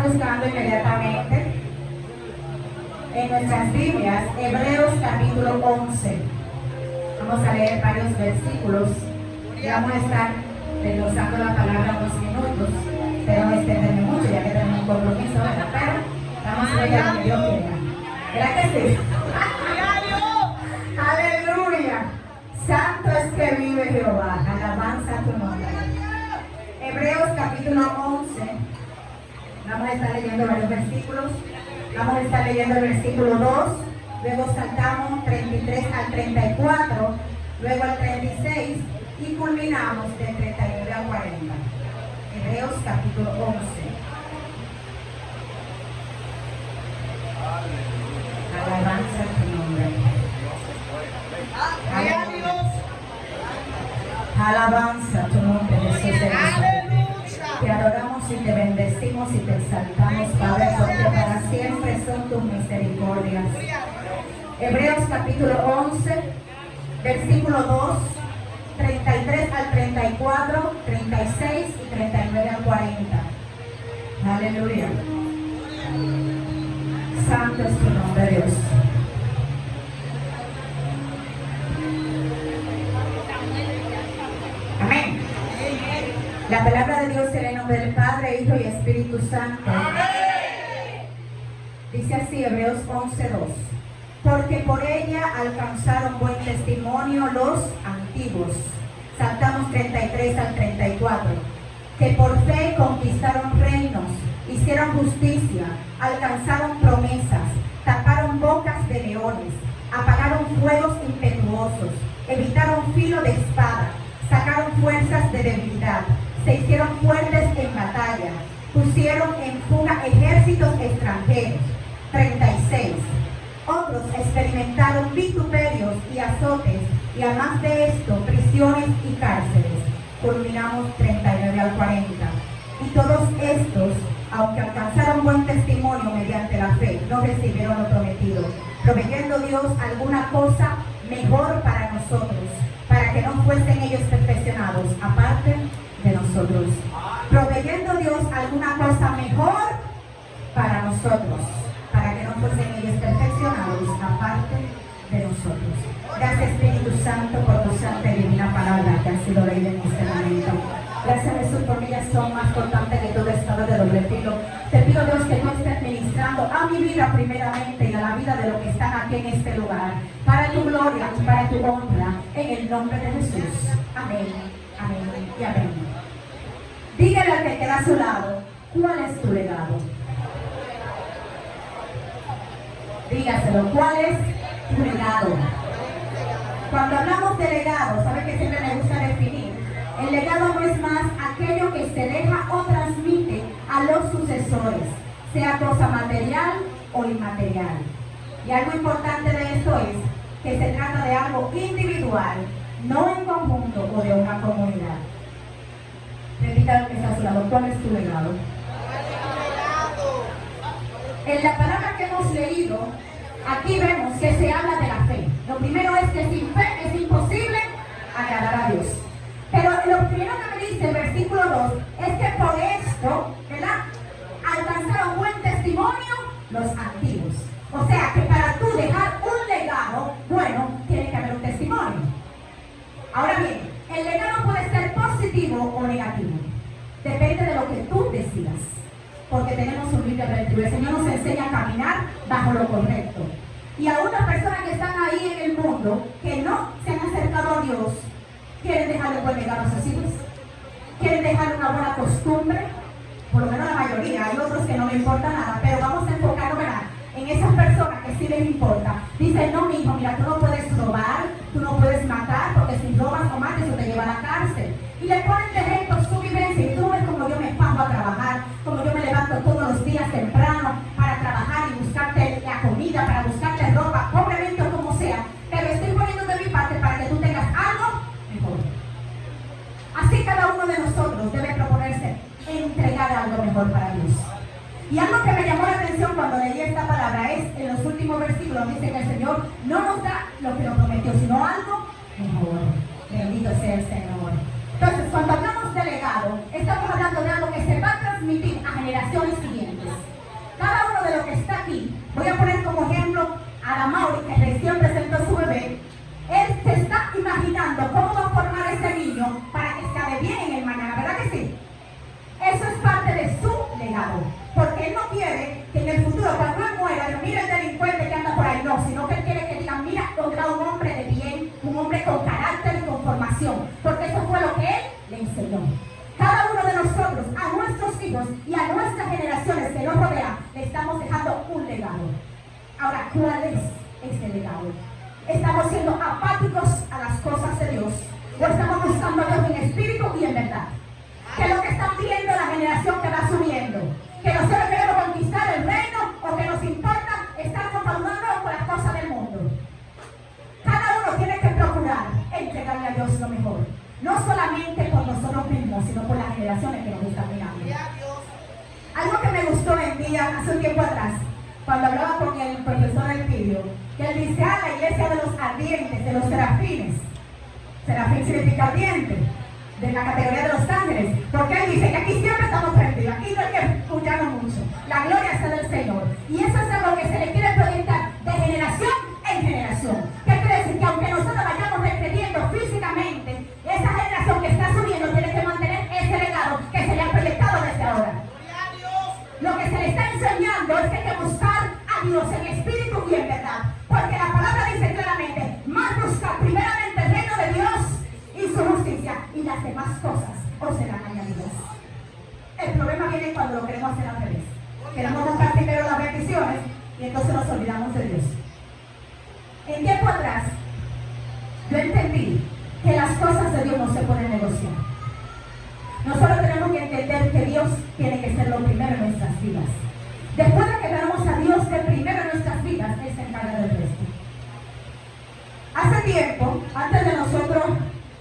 buscando inmediatamente en nuestras Biblias, Hebreos capítulo 11. Vamos a leer varios versículos y vamos a estar desglosando la palabra unos minutos, pero no extenderme mucho ya que tenemos un compromiso, ¿verdad? Pero vamos a ver lo que Dios quiera. ¿Verdad que sí? ¡Aleluya! Santo es que vive Jehová, alabanza a tu nombre. Hebreos capítulo 11, vamos a estar leyendo varios versículos. Vamos a estar leyendo el versículo 2, luego saltamos 33 al 34, luego al 36 y culminamos del 39 al 40. Hebreos capítulo 11. Alabanza a tu nombre. Alabanza a tu nombre, Jesús de Nazaret. Te adoramos y te bendecimos y te exaltamos, Padre, porque para siempre son tus misericordias. Hebreos capítulo 11, versículo 2, 33 al 34, 36 y 39 al 40. Aleluya. Santo es tu nombre, Dios. Amén. La palabra de Dios será en nombre del Padre, Hijo y Espíritu Santo. Amén. Dice así Hebreos 11:2. Porque por ella alcanzaron buen testimonio los antiguos. Saltamos 33 al 34. Que por fe conquistaron reinos, hicieron justicia, alcanzaron promesas, taparon bocas de leones, apagaron fuegos impetuosos, evitaron filo de espada, sacaron fuerzas de debilidad, se hicieron fuertes en batalla, pusieron en fuga ejércitos extranjeros. 36. Otros experimentaron vituperios y azotes, y además de esto, prisiones y cárceles. Culminamos 39 al 40. Y todos estos, aunque alcanzaron buen testimonio mediante la fe, no recibieron lo prometido, proveyendo Dios alguna cosa mejor para nosotros, para que no fuesen ellos perfeccionados, aparte de nosotros. Proveyendo Dios alguna cosa mejor para nosotros, para que no fuesen ellos perfeccionados, aparte de nosotros. Gracias, Espíritu Santo, por tu santa y divina palabra que ha sido leída en este momento. Gracias, Jesús, por ellas son más cortantes que todo estado de doble filo. Te pido, Dios, que tú estés ministrando a mi vida primeramente y a la vida de los que están aquí en este lugar, para tu gloria y para tu honra, en el nombre de Jesús. Amén, amén y amén. Dígale al que queda a su lado, ¿cuál es tu legado? Dígaselo, ¿cuál es tu legado? Cuando hablamos de legado, ¿sabe que siempre me gusta definir? El legado no es más aquello que se deja o transmite a los sucesores, sea cosa material o inmaterial. Y algo importante de esto es que se trata de algo individual, no en conjunto o de una comunidad. Repita lo que está a su lado, ¿cuál es tu legado? En la palabra que hemos leído, aquí vemos que se habla de la fe. Lo primero es que sin fe es imposible agradar a Dios. Pero lo primero que me dice el versículo 2 es que por esto, ¿verdad?, alcanzaron buen testimonio los antiguos. O sea que para tú dejar un legado bueno, tiene que haber un testimonio. Ahora bien, el legado puede ser positivo o negativo. Depende de lo que tú decidas. Porque tenemos un libre albedrío. El Señor nos enseña a caminar bajo lo correcto. Y a unas personas que están ahí en el mundo, que no se han acercado a Dios, quieren dejarle buen legado a sus hijos, quieren dejar una buena costumbre, por lo menos la mayoría. Hay otros que no les importa nada, pero vamos a enfocarnos, ¿verdad?, en esas personas que sí les importa. Dicen, no, mi hijo, mira, tú no puedes robar, tú no puedes matar, porque si robas o matas, eso te lleva a la cárcel. Y le ponen de ejemplo su vivencia, y tú ves como yo me pago a trabajar, como yo me levanto todos los días temprano para trabajar y buscarte la comida, para buscarte ropa, pobremente o como sea, pero estoy poniendo de mi parte para que tú tengas algo mejor. Así cada uno de nosotros debe proponerse entregar algo mejor para Dios. Y algo que me llamó la atención cuando leí esta palabra es, en los últimos versículos, dice que el Señor no nos da lo que nos prometió, sino algo mejor. Bendito sea el Señor. Entonces, cuando hablamos de legado, estamos hablando de algo que se va a transmitir a generaciones siguientes. Voy a poner como ejemplo a la Mauri, que recién presentó su bebé. Él se está imaginando cómo va a formar ese niño para que se haga bien en el mañana, ¿verdad que sí? Eso es parte de su legado, porque él no quiere que en el futuro, cuando él muera, diga, mira el delincuente que anda por ahí, no, sino que él quiere que digan, mira, encontrado un hombre de bien, un hombre con carácter y con formación, porque eso fue lo que él le enseñó. Cada uno de nosotros, a nuestros hijos y a nuestras generaciones que nos rodean, le estamos dejando un legado. Ahora, ¿cuál es ese legado? ¿Estamos siendo apáticos a las cosas de Dios? ¿O estamos buscando a Dios en espíritu y en verdad? ¿Qué es lo que están viendo la generación que va subiendo? ¿Que nosotros queremos conquistar el reino o que nos importa estar conformándonos con las cosas del mundo? Cada uno tiene que procurar entregarle a Dios lo mejor. No solamente por nosotros mismos, sino por las generaciones que nos están mirando. Algo que me gustó en día hace un tiempo atrás, cuando hablaba con el profesor Elpidio, que él dice, la iglesia de los ardientes, de los serafines. Serafín significa ardiente, de la categoría de los ángeles, porque él dice que aquí siempre estamos prendidos, aquí no hay que escucharnos mucho, la gloria es del Señor, y eso es algo que se le quiere proyectar de generación en generación. ¿Qué quiere decir? Que aunque nosotros vayamos retrocediendo físicamente, esa generación que está subiendo tiene que mantener ese legado que se le ha proyectado desde ahora. Lo que se le está enseñando es que hay que buscar a Dios en espíritu y en verdad, porque la palabra dice claramente, más buscar primeramente el reino de Dios y su justicia, y las demás cosas os serán añadidas. El problema viene cuando lo queremos hacer al revés. Queremos buscar primero las bendiciones y entonces nos olvidamos de Dios. En tiempo atrás, yo entendí que las cosas de Dios no se pueden negociar. Nosotros tenemos que entender que Dios tiene que ser lo primero en nuestras vidas. Después de que veamos a Dios de primero en nuestras vidas, Él se encarga del resto. Hace tiempo, antes de nosotros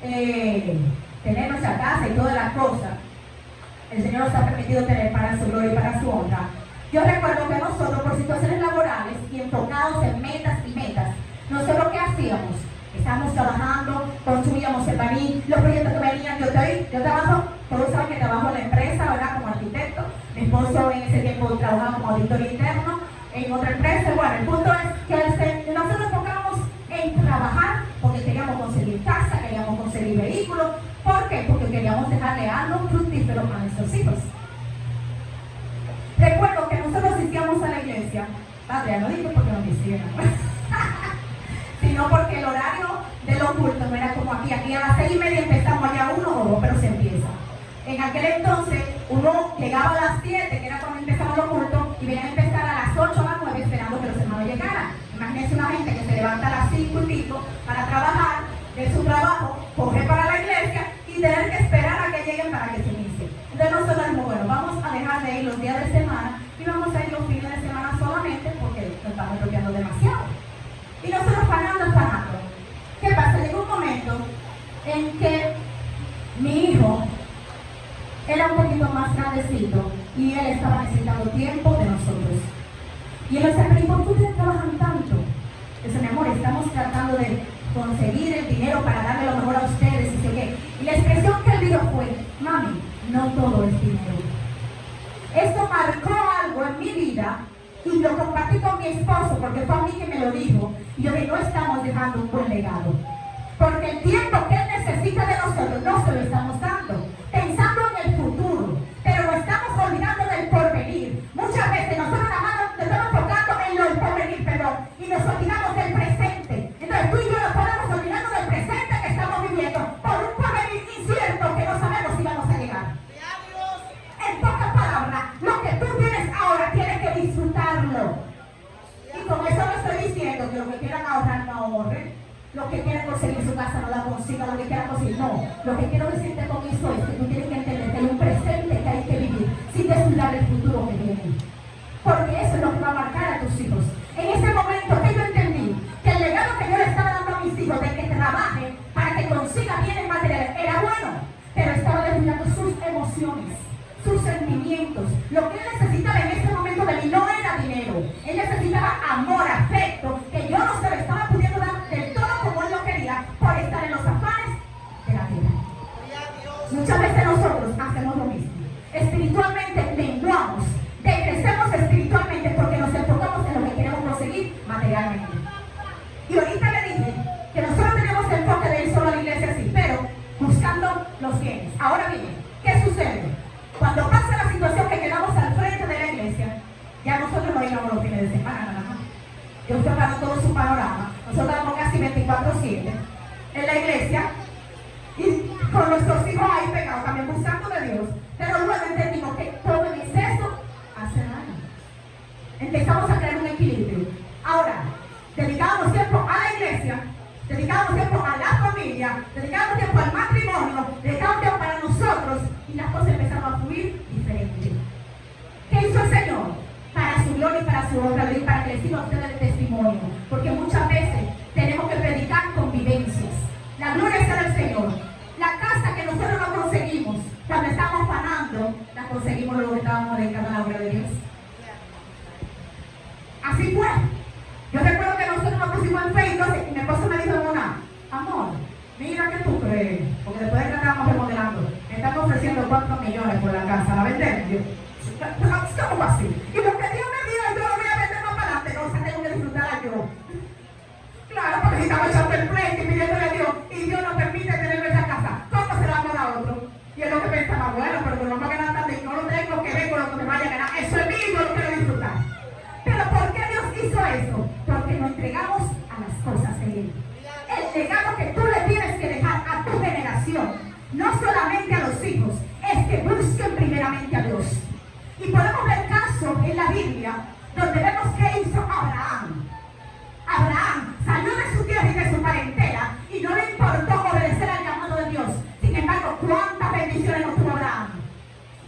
tener nuestra casa y todas las cosas, el Señor nos ha permitido tener para su gloria y para su honra. Yo recuerdo que nosotros, por situaciones laborales y enfocados en metas y metas, nosotros ¿qué hacíamos? Estábamos trabajando, construíamos el baní, los proyectos que venían. Yo trabajo, todos saben que trabajo en la empresa, ¿verdad? Como arquitecto. Mi esposo en ese tiempo trabajaba como auditor interno en otra empresa. Bueno, el punto es que nosotros nos enfocábamos en trabajar porque queríamos conseguir casa, queríamos conseguir vehículos. ¿Por qué? Porque queríamos dejarle algo fructífero a nuestros hijos. Recuerdo que nosotros asistíamos a la iglesia, padre, no digo porque nos hicieron, sino porque el horario de los cultos no era como aquí a las 6:30 empezamos allá 1 o 2, pero se empieza. En aquel entonces uno llegaba a las 7, que era cuando empezaban los cultos, y venían a empezar a las 8 o a las 9 esperando que los hermanos llegaran. Imagínense una gente que se levanta a las 5 y pico para trabajar, de su trabajo, corre para la iglesia y tener que esperar a que lleguen para que se inicie. Entonces nosotros dijimos, bueno, vamos a dejar de ir los días de semana y vamos a ir los fines de semana solamente porque nos estamos bloqueando demasiado. Y nosotros pagando. ¿Qué pasa? Llegó un momento en que mi hijo era un poquito más grandecito y él estaba necesitando tiempo de nosotros. Y él decía, pero ¿y por qué ustedes trabajan tanto? Dice, mi amor, estamos tratando de conseguir el dinero para darle lo mejor a ustedes y sé qué. Y la expresión que él dijo fue, mami, no todo es dinero. Esto marcó algo en mi vida y lo compartí con mi esposo porque fue a mí que me lo dijo. Y yo dije, no estamos dejando un buen legado. Porque el tiempo que él necesita de nosotros no se lo estamos dando, pensando en el futuro, pero lo estamos olvidando del porvenir. Muchas veces nosotros nada más nos estamos enfocando en lo del porvenir, perdón, y nos olvidamos del presente. Entonces tú y yo nos podemos olvidarnos del presente que estamos viviendo por un porvenir incierto que no sabemos si vamos a llegar. En pocas palabras, lo que tú tienes ahora tienes que disfrutarlo. Y con eso no estoy diciendo que lo que quieran ahorrar no ahorren. Lo que quieran conseguir su casa no la consiga, lo que quieran conseguir, no. Lo que quiero decirte con eso es que tú tienes que entender que hay un presente que hay que vivir sin descuidar el futuro que viene. Porque eso es lo que va a marcar a tus hijos. En ese momento que yo entendí que el legado que yo le estaba dando a mis hijos de que trabajen para que consiga bienes materiales era bueno, pero estaba descuidando sus emociones, sus sentimientos. Lo que él necesitaba en ese momento de mí no era dinero. Él necesitaba amor, afecto, que yo no se lo estaba pudiendo dar del todo como él lo quería por estar en los afanes de la vida. Muchas veces nosotros hacemos lo mismo. Espiritualmente menguamos, decrecemos espiritualmente porque nos enfocamos en lo que queremos realmente. Y ahorita le dije que nosotros tenemos el enfoque de ir solo a la iglesia así, pero buscando los bienes. Ahora bien, ¿qué sucede? Cuando pasa la situación que quedamos al frente de la iglesia, ya nosotros no íbamos los fines de semana nada más. Dios preparó todo su panorama. Nosotros estamos casi 24/7 en la iglesia y con nuestros hijos ahí pegados, también buscando de Dios. Pero luego entendimos que todo el exceso hace daño. Empezamos a crear un equilibrio. Ahora, dedicábamos tiempo a la iglesia, dedicábamos tiempo a la familia, dedicábamos tiempo al matrimonio, dedicábamos tiempo para nosotros y las cosas empezaron a fluir diferente. ¿Qué hizo el Señor? Para su gloria y para su obra, y para que les sirva a ustedes el testimonio. Porque muchas veces tenemos que predicar convivencias. La gloria está del Señor. La casa que nosotros no conseguimos, cuando estamos fanando, la conseguimos luego que estábamos dedicados a la obra de Dios. Así fue. Yo recuerdo que nosotros nos pusimos en Facebook y mi esposo me dijo una, amor, mira que tú crees, porque después de que estábamos remodelando, me están ofreciendo 4 millones por la casa, ¿la vendemos? Yo, ¿cómo así? Y lo que Dios me dio, yo lo voy a vender más para adelante, no, o sea, tengo que disfrutar yo. Claro, porque si estaba echando el pleito y pidiéndole a Dios, y Dios no permite tener esa casa, ¿cómo se la va a dar a otro? Y es lo que pensaba, bueno, pero no me ganar tanto y no lo tengo que ver con lo que me vaya a ganar, eso es mío, yo lo quiero disfrutar. Pero ¿por qué Dios hizo eso? Porque nos entregamos a las cosas de Él. El legado que tú le tienes que dejar a tu generación, no solamente a los hijos, es que busquen primeramente a Dios. Y podemos ver casos en la Biblia donde vemos qué hizo Abraham. Abraham salió de su tierra y de su parentela y no le importó obedecer al llamado de Dios. Sin embargo, ¿cuántas bendiciones nos tuvo Abraham?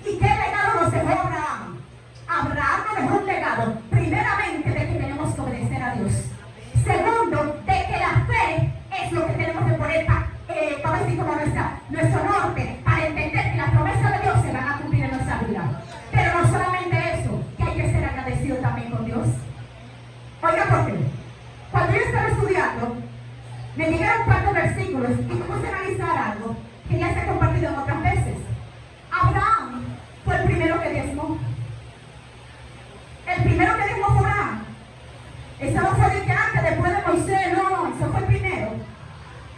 ¿Y qué legado nos dejó Abraham? Abraham nos dejó un legado, primeramente, de que tenemos que obedecer a Dios. Segundo, de que la fe es lo que tenemos que poner para decir como nuestro norte, para entender que las promesas de Dios se van a cumplir en nuestra vida. Pero no solamente eso, que hay que ser agradecido también con Dios. Oiga, ¿por qué? Cuando yo estaba estudiando, me llegaron 4 versículos y me puse a analizar algo que ya se ha compartido en otras veces. Abraham fue el primero que diezmó. El primero que diezmó fue Abraham. Eso no fue de que antes, después de Moisés, no, eso fue el primero.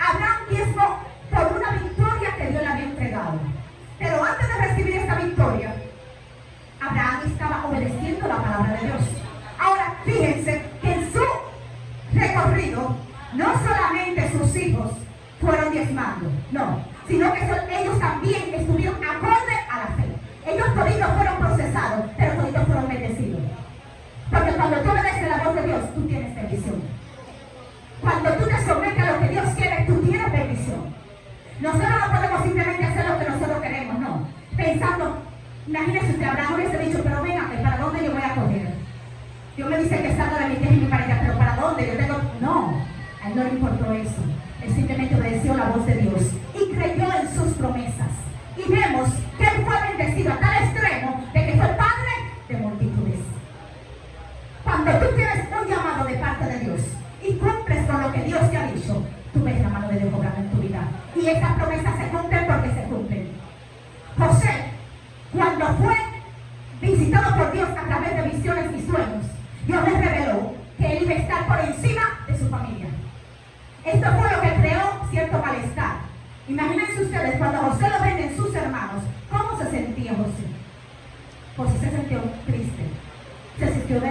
Abraham diezmó por una victoria que Dios le había entregado. Pero antes de recibir esa victoria, Abraham estaba obedeciendo la palabra de Dios. Ahora, fíjense que en su recorrido, no solamente sus hijos fueron diezmando, no, sino que ellos también estuvieron acorde a la fe. Ellos toditos fueron procesados, pero toditos fueron bendecidos. Porque cuando tú obedeces la voz de Dios, tú tienes bendición. Cuando tú te sometes a lo que Dios quiere, tú tienes bendición. Nosotros no podemos simplemente hacer lo que nosotros queremos, no. Pensando, imagínense usted, Abraham hubiese dicho, pero venga, ¿para dónde yo voy a coger? Dios me dice que salga de mi tierra y mi pareja, pero ¿para dónde? Yo tengo... No, a él no le importó eso. Él simplemente obedeció la voz de Dios y creyó en sus promesas. Y vemos que él fue bendecido a tal extremo de que fue padre de multitudes. Cuando tú tienes un llamado de parte de Dios y cumples con lo que Dios te ha dicho, tú ves la mano de Dios obrando en tu vida. Y esas promesas se cumplen porque se cumplen. José, cuando fue visitado por Dios a través de visiones y sueños, Dios le reveló que él iba a estar por encima de su familia. Esto fue lo que creó cierto malestar. Imagínense ustedes, cuando José lo venden sus hermanos, ¿cómo se sentía José? José se sintió triste, se sintió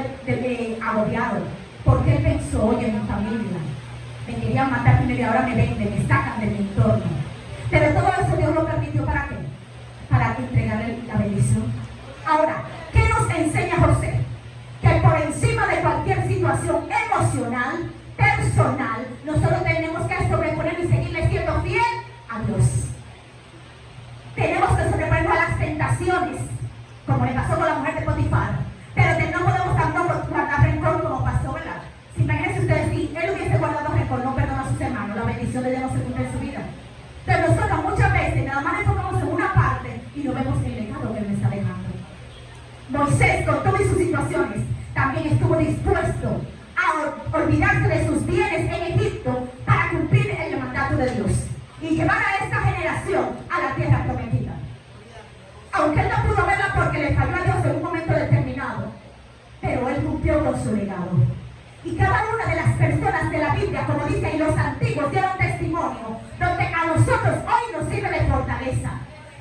agobiado, porque él pensó, oye, mi familia, me querían matar y ahora me venden, me sacan de mi entorno. Pero todo eso Dios lo permitió, ¿para qué? Para entregarle la bendición. Ahora, ¿qué nos enseña José? Que por encima de cualquier situación emocional, personal, nosotros tenemos que sobreponer y seguirle siendo fiel a Dios. Tenemos que sobreponernos a las tentaciones, como le pasó con la mujer de Potifar, pero no podemos tampoco guardar rencor como pasó, ¿verdad? Si imagínense ustedes, si él hubiese guardado rencor, no perdona a sus hermanos, la bendición de Dios no se cumple en su vida. Pero nosotros muchas veces nada más enfocamos en una parte y no vemos el legado que él me está dejando. Moisés, con todas sus situaciones, también estuvo dispuesto a olvidarse de sus bienes en Egipto para cumplir el mandato de Dios y llevar a esta generación a la tierra prometida. Aunque él no pudo verla porque le falló a Dios en un momento determinado, pero él cumplió con su legado. Y cada una de nosotros hoy nos sirve de fortaleza.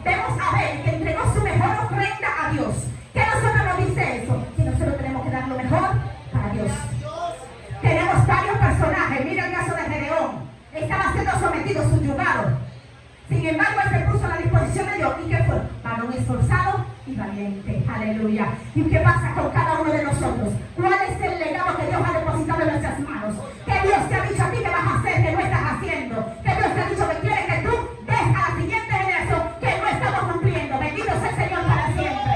Vemos a Abel que entregó su mejor ofrenda a Dios. ¿Qué nosotros nos dice eso? Que nosotros tenemos que dar lo mejor para Dios. Tenemos varios personajes. Mira el caso de Gedeón. Estaba siendo sometido, subyugado. Sin embargo, él se puso a la disposición de Dios. ¿Y qué fue? Varón esforzado y valiente. Aleluya. ¿Y qué pasa con cada uno de nosotros? ¿Cuál es el legado que Dios ha depositado en nuestras manos? ¿Qué Dios te ha dicho a ti que vas a hacer que no estás haciendo? ¿Qué Dios te ha dicho que quiere que tú des a la siguiente generación que no estamos cumpliendo? Bendito sea el Señor para siempre.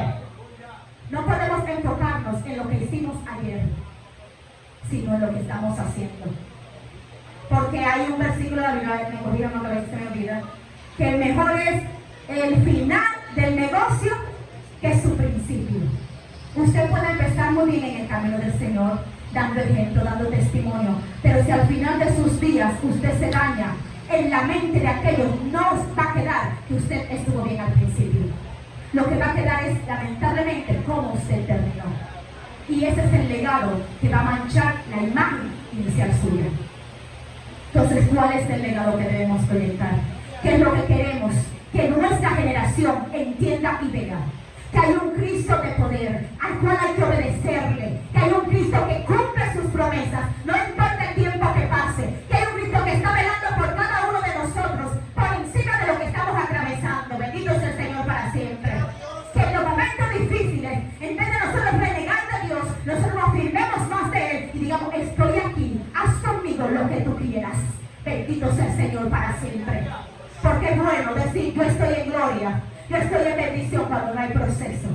No podemos enfocarnos en lo que hicimos ayer, sino en lo que estamos haciendo. Porque hay un versículo de la Biblia, me corrieron otra vez, se me olvida, que mejor es el final del negocio que su principio. Usted puede empezar muy bien en el camino del Señor, dando ejemplo, dando testimonio, pero si al final de sus días usted se daña, en la mente de aquellos no va a quedar que usted estuvo bien al principio. Lo que va a quedar es, lamentablemente, cómo usted terminó. Y ese es el legado que va a manchar la imagen inicial suya. Entonces, ¿cuál es el legado que debemos proyectar? ¿Qué es lo que queremos? Que nuestra generación entienda y vea que hay un Cristo de poder al cual hay que obedecerle, que hay un Cristo que cumple sus promesas, no importa el tiempo que pase, que hay un Cristo que está velando por cada uno de nosotros, por encima de lo que estamos atravesando. Bendito sea el Señor para siempre. Que en los momentos difíciles, en vez de nosotros renegar de Dios, nosotros nos afirmemos más de Él y digamos, estoy aquí, haz conmigo lo que tú quieras. Bendito sea el Señor para siempre. Porque es bueno decir, yo estoy en gloria, yo estoy en bendición cuando no hay proceso.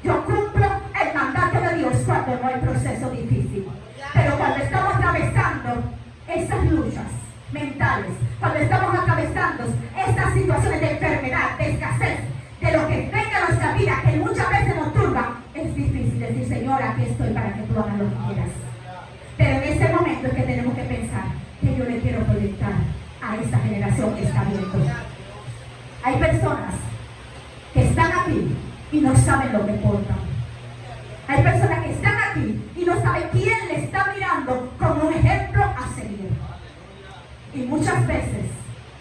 Yo cumplo el mandato de Dios cuando no hay proceso difícil. Pero cuando estamos atravesando esas luchas mentales, cuando estamos atravesando estas situaciones de enfermedad, de escasez, de lo que venga a nuestra vida, que muchas veces nos turba, es difícil decir, Señor, aquí estoy para que tú hagas lo que quieras. Pero en ese momento es que tenemos que pensar que yo le quiero proyectar a esta generación que está viendo. Hay personas que están aquí y no saben lo que portan. Hay personas que están aquí y no saben quién le está mirando como un ejemplo a seguir. Y muchas veces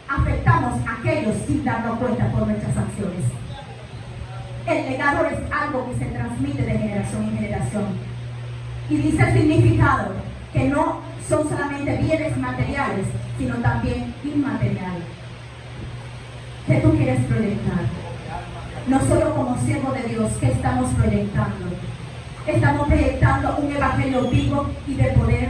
afectamos a aquellos sin darnos cuenta por nuestras acciones. El legado es algo que se transmite de generación en generación. Y dice el significado que no son solamente bienes materiales, sino también inmateriales. ¿Qué tú quieres proyectar? Nosotros como siervos de Dios, ¿qué estamos proyectando? Estamos proyectando un evangelio vivo y de poder.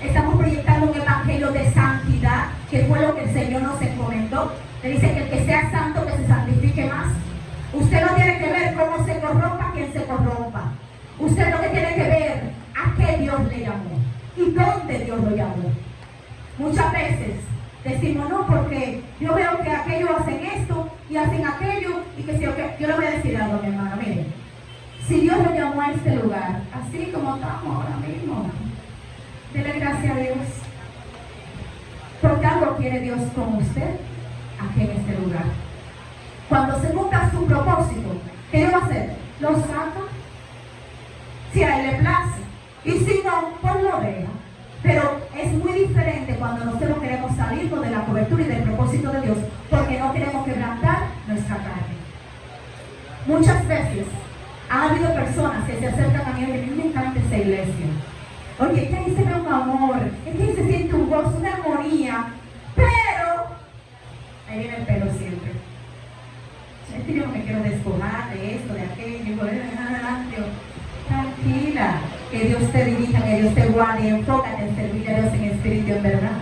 Estamos proyectando un evangelio de santidad, que fue lo que el Señor nos encomendó. Le dice que el que sea santo, que se santifique más. Usted no tiene que ver cómo se corrompa quien se corrompa. Usted lo que tiene que ver a qué Dios le llamó y dónde Dios lo llamó. Muchas veces decimos, no, porque yo veo que aquellos hacen esto y hacen aquello y que si yo le voy a decir algo a mi hermana, miren, si Dios lo llamó a este lugar, así como estamos ahora mismo, dele gracias a Dios, porque algo quiere Dios con usted aquí en este lugar. Cuando se cumpla su propósito, ¿qué va a hacer? Lo saca, si a Él le place, y si no, pues lo deja. Pero es muy diferente cuando nosotros queremos salirnos de la cobertura y del propósito de Dios, porque no queremos quebrantar nuestra carne. Muchas veces ha habido personas que se acercan a mí y me dicen, me encanta esa iglesia. Oye, es que ahí se ve un amor, es que ahí se siente un gozo, una armonía, pero ahí viene el pelo siempre. Es que yo no me quiero despojar de esto, de aquello, tranquila, que Dios te dirija, que Dios te guarde y enfócate en servir a Dios en espíritu y en verdad.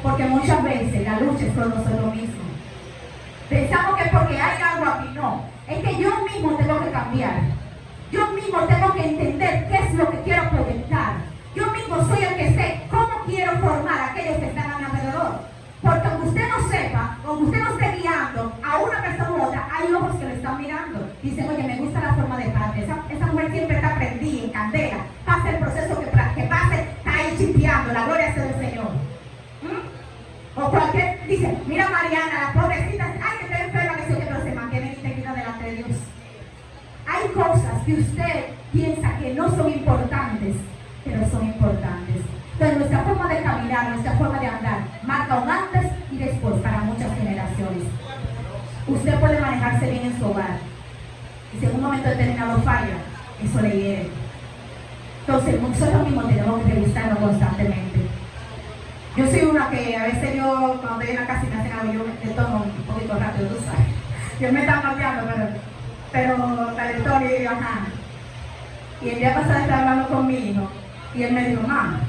Porque muchas veces la lucha es con nosotros mismos. Pensamos que porque hay algo aquí, no. Es que yo mismo tengo que cambiar. Yo mismo tengo que entender qué es lo que quiero proyectar. Yo mismo soy el que sé cómo quiero formar a aquellos que están a mi alrededor. Porque aunque usted no sepa, aunque usted no esté guiando a una persona u otra, hay ojos que le están mirando. Dicen, oye, me gusta la forma de parte. Esa mujer siempre está prendida, en candela. Pasa el proceso que pase, está ahí chipeando. La gloria sea del Señor. O cualquier, dice, mira Mariana, la pobrecita, ay, que está enferma, que pero se mantiene integridad delante de Dios. Hay cosas que usted piensa que no son importantes, pero son importantes. Entonces nuestra forma de caminar, nuestra forma de andar, marca un antes y después para muchas generaciones. bien en su hogar. Y si en un momento determinado falla, eso le hiere. Entonces, nosotros mismos tenemos que revisarnos constantemente. Yo soy una que a veces yo, cuando estoy en la casa y me hacen algo, yo me tomo un poquito rápido, tú sabes. Yo me estaba mapeando, pero trayectoria y yo, ajá. Y el día pasado estaba hablando con mi hijo y él me dijo, mamá,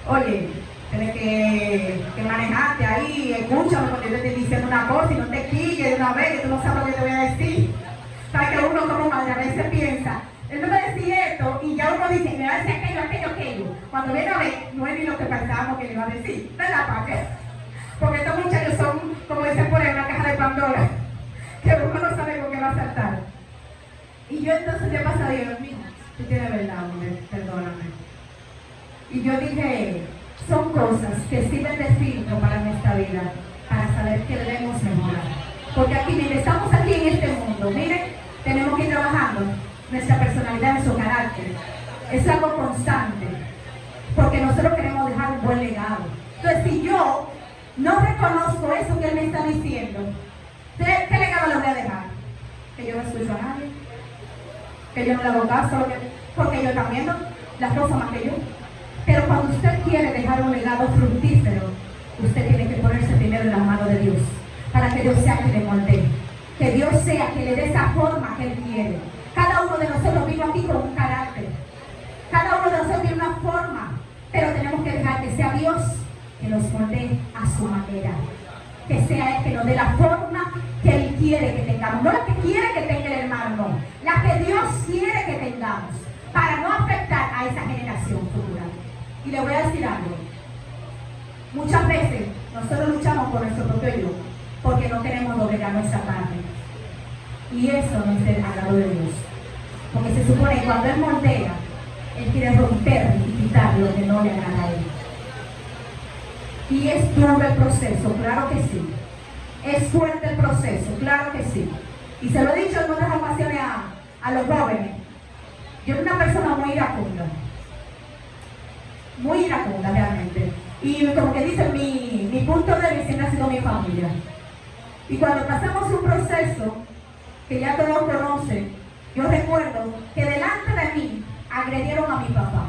oye, tienes que manejarte ahí, escúchame porque yo te estoy diciendo una cosa y no te quilles de una vez que tú no sabes lo que te voy a decir. Sabes que uno como madre a veces piensa, él me va a decir esto y ya uno dice, me va a decir aquello. Cuando viene a ver, no es ni lo que pensábamos que le iba a decir, ¿verdad, Paque? Porque estos muchachos son, como dicen por ahí, una caja de Pandora, que uno no sabe con qué va a saltar. Y yo entonces le paso a Dios, mira, tú tienes verdad, hombre, perdóname. Y yo dije, son cosas que sirven de filtro para nuestra vida, para saber qué debemos mejorar. Porque aquí, miren, estamos aquí en este mundo, miren, tenemos que ir trabajando nuestra personalidad, nuestro carácter. Es algo constante, porque nosotros queremos dejar un buen legado. Entonces, si yo no reconozco eso que él me está diciendo, ¿qué legado le voy a dejar? Que yo no escucho a nadie, que yo no le hago caso, porque yo también no, las cosas más que yo. Pero cuando usted quiere dejar un legado fructífero, usted tiene que ponerse primero en las manos de Dios, para que Dios sea quien le moldee, que Dios sea quien le dé esa forma que Él quiere. Cada uno de nosotros vino aquí con un carácter, cada uno de nosotros tiene una forma, pero tenemos que dejar que sea Dios que nos moldee a su manera, que sea Él que nos dé la forma que Él quiere que tengamos, no la que quiere que tenga el hermano, no, la que Dios quiere que tengamos, para no afectar a esa generación futura. Y le voy a decir algo, muchas veces nosotros luchamos por nuestro propio yo, porque no queremos doblegar nuestra carne, y eso no es del agrado de Dios, porque se supone que cuando Él moldea, Él quiere romper y quitar lo que no le agrada a Él. Y es duro el proceso, claro que sí. Es fuerte el proceso, claro que sí. Y se lo he dicho en otras ocasiones a los jóvenes. Yo era una persona muy iracunda realmente. Y como que dicen, mi punto de vista siempre ha sido mi familia. Y cuando pasamos un proceso que ya todos conocen, yo recuerdo que delante de mí agredieron a mi papá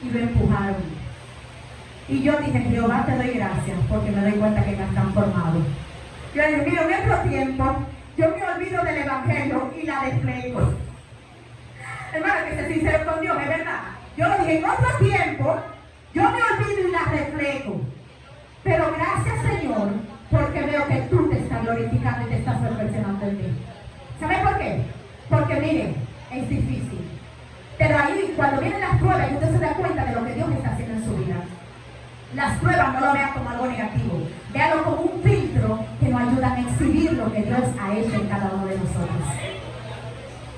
y lo empujaron. Y yo dije, Jehová, te doy gracias porque me doy cuenta que me has transformado. Yo dije, mira, en otro tiempo yo me olvido del evangelio y la desplego. Hermano, que se sincero con Dios, es verdad. Yo lo dije, en otro tiempo yo me olvido y la reflejo. Pero gracias, Señor, porque veo que tú te estás glorificando y te estás perfeccionando en mí. ¿Sabe por qué? Porque miren, es difícil. Pero ahí, cuando vienen las pruebas, usted se da cuenta de lo que Dios está haciendo en su vida. Las pruebas no lo vean como algo negativo, véanlo como un filtro que nos ayuda a exhibir lo que Dios ha hecho en cada uno de nosotros.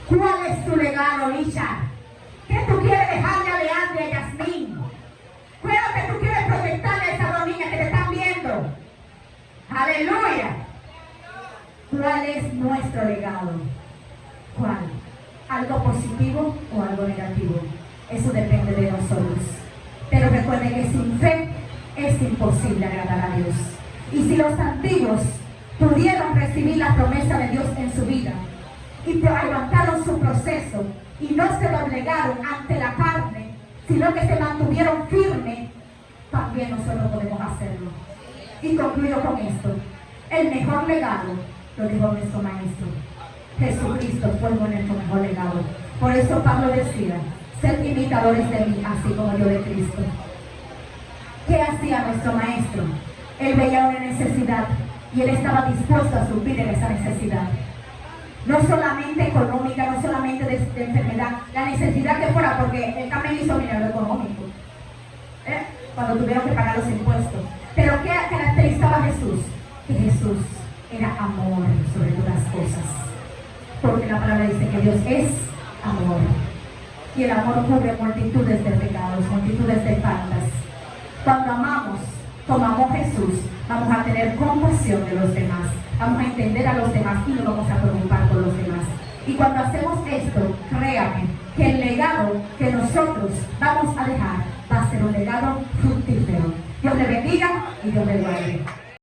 ¿Cuál es tu legado, Lisha? ¿Qué tú quieres dejarle a Leandra y a Yasmín? ¿Cuál es lo que tú quieres proyectarle a esas dos niñas que te están viendo? ¡Aleluya! ¿Cuál es nuestro legado? ¿Cuál? ¿Algo positivo o algo negativo? Eso depende de nosotros. Pero recuerden que sin fe es imposible agradar a Dios. Y si los antiguos pudieron recibir la promesa de Dios en su vida y aguantaron su proceso y no se doblegaron ante la carne, sino que se mantuvieron firmes, también nosotros podemos hacerlo. Y concluyo con esto. El mejor legado lo dejó nuestro Maestro. Jesucristo fue nuestro mejor legado. Por eso Pablo decía, sed imitadores de mí, así como yo de Cristo. ¿Qué hacía nuestro Maestro? Él veía una necesidad y Él estaba dispuesto a suplir en esa necesidad. No solamente económica, no solamente de enfermedad, la necesidad que fuera, porque Él también hizo milagro económico. Cuando tuvieron que pagar los impuestos. Pero ¿qué caracterizaba a Jesús? Que Jesús era amor sobre todas las cosas. Porque la palabra dice que Dios es amor. Y el amor cubre multitudes de pecados, multitudes de faltas. Cuando amamos, como amó Jesús, vamos a tener compasión de los demás. Vamos a entender a los demás y nos vamos a preocupar por los demás. Y cuando hacemos esto, créanme que el legado que nosotros vamos a dejar va a ser un legado fructífero. Dios le bendiga y Dios le guarde.